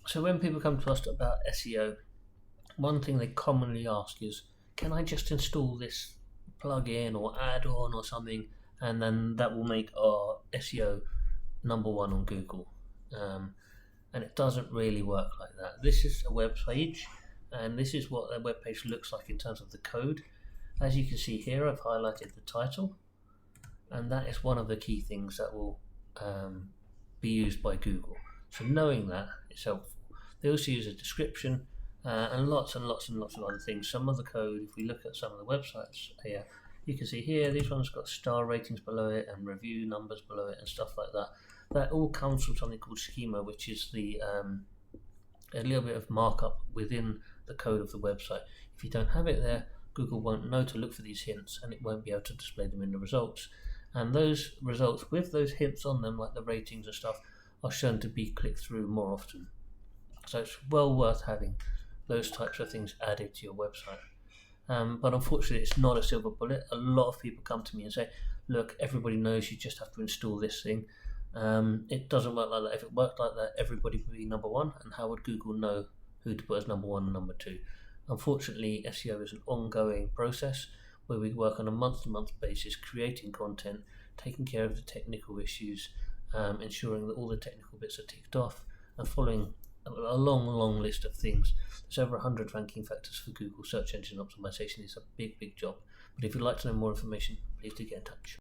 So when people come to us about SEO, one thing they commonly ask is, can I just install this plugin or add-on or something, and then that will make our SEO number one on Google? And it doesn't really work like that. This is a web page, and this is what a web page looks like in terms of the code. As you can see here, I've highlighted the title, and that is one of the key things that will be used by Google. So knowing that is helpful. They also use a description and lots of other things. Some of the code, if we look at some of the websites here, you can see here these ones got star ratings below it and review numbers below it and stuff like that. That all comes from something called schema, which is the a little bit of markup within the code of the website. If you don't have it there, Google won't know to look for these hints, and it won't be able to display them in the results. And those results with those hints on them, like the ratings and stuff, are shown to be clicked through more often. So it's well worth having those types of things added to your website. But unfortunately, it's not a silver bullet. A lot of people come to me and say, look, everybody knows you just have to install this thing. It doesn't work like that. If it worked like that, everybody would be number one, and how would Google know who to put as number one and number two? Unfortunately, SEO is an ongoing process where we work on a month-to-month basis, creating content, taking care of the technical issues, ensuring that all the technical bits are ticked off, and following a long list of things. There's over 100 ranking factors for Google search engine optimization. It's a big job. But if you'd like to know more information, please do get in touch.